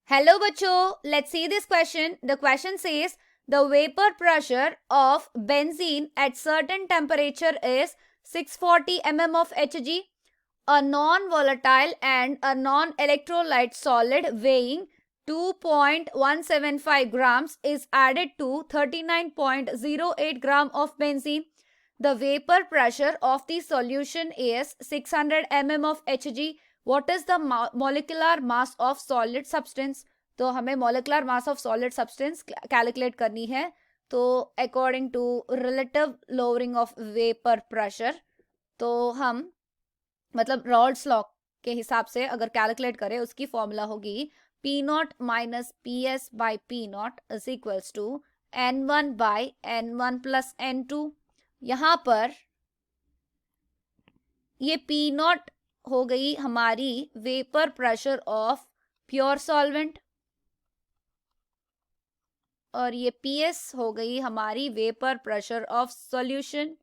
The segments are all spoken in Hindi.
Hello bachcho, let's see this question. The question says the vapor pressure of benzene at certain temperature is 640 mm of Hg. A non-volatile and a non-electrolyte solid weighing 2.175 grams is added to 39.08 gram of benzene. The vapor pressure of the solution is 600 mm of Hg. What is the molecular mass of solid substance? तो हमें molecular mass of solid substance calculate करनी है. तो according to relative lowering of vapor pressure, तो हम मतलब रॉल्स लॉ के हिसाब से अगर कैलकुलेट करें, उसकी फॉर्मूला होगी P not minus P S by P not is equals to N1 by N1 plus N2. यहां पर ये P नॉट हो गई हमारी vapour pressure of pure solvent और ये PS हो गई हमारी vapour pressure of solution.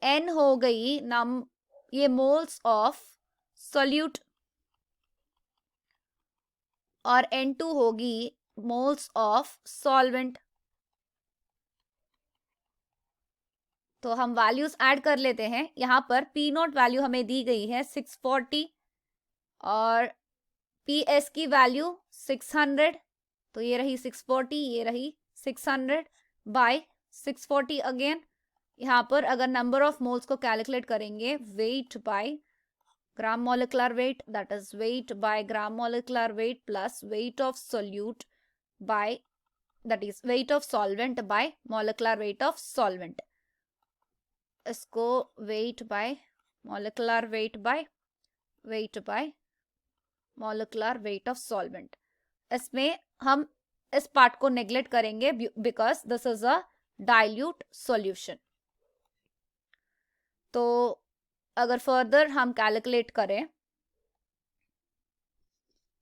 N हो गई ये मोल्स ऑफ सोल्यूट और N2 होगी मोल्स ऑफ सॉल्वेंट. तो हम वैल्यूज ऐड कर लेते हैं. यहां पर P नॉट वैल्यू हमें दी गई है 640 और PS की वैल्यू 600. तो ये रही 640, ये रही 600 बाय 640 अगेन. यहाँ पर अगर नंबर ऑफ मोल्स को कैलकुलेट करेंगे, weight by gram molecular weight, that is weight by gram molecular weight plus weight of solute by that is weight of solvent by molecular weight of solvent. इसको weight by molecular weight by molecular weight of solvent. इसमें हम इस पार्ट को नेग्लेक्ट करेंगे because this is a dilute solution. तो अगर फर्दर हम कैलकुलेट करें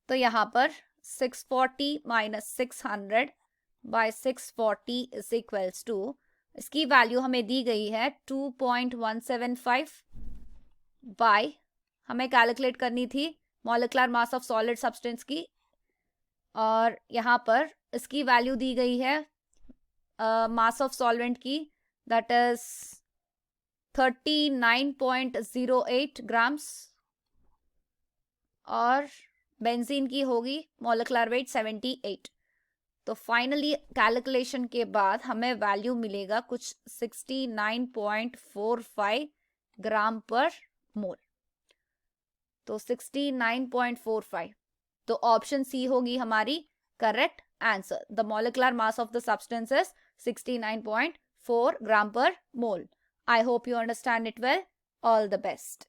तो यहां पर 640 minus 600 by 640 is equals to, इसकी वैल्यू हमें दी गई है 2.175 बाय, हमें कैलकुलेट करनी थी molecular mass of solid substance की, और यहाँ पर इसकी वैल्यू दी गई है मास ऑफ सॉल्वेंट की, दैट इज 39.08 ग्राम्स, और बेंजीन की होगी मॉलिक्यूलर वेट 78. तो फाइनली कैलकुलेशन के बाद हमें वैल्यू मिलेगा कुछ 69.45 ग्राम पर मोल. तो 69.45, तो ऑप्शन सी होगी हमारी correct answer. The molecular mass of the substance is 69.4 gram per mole. I hope you understand it well. All the best.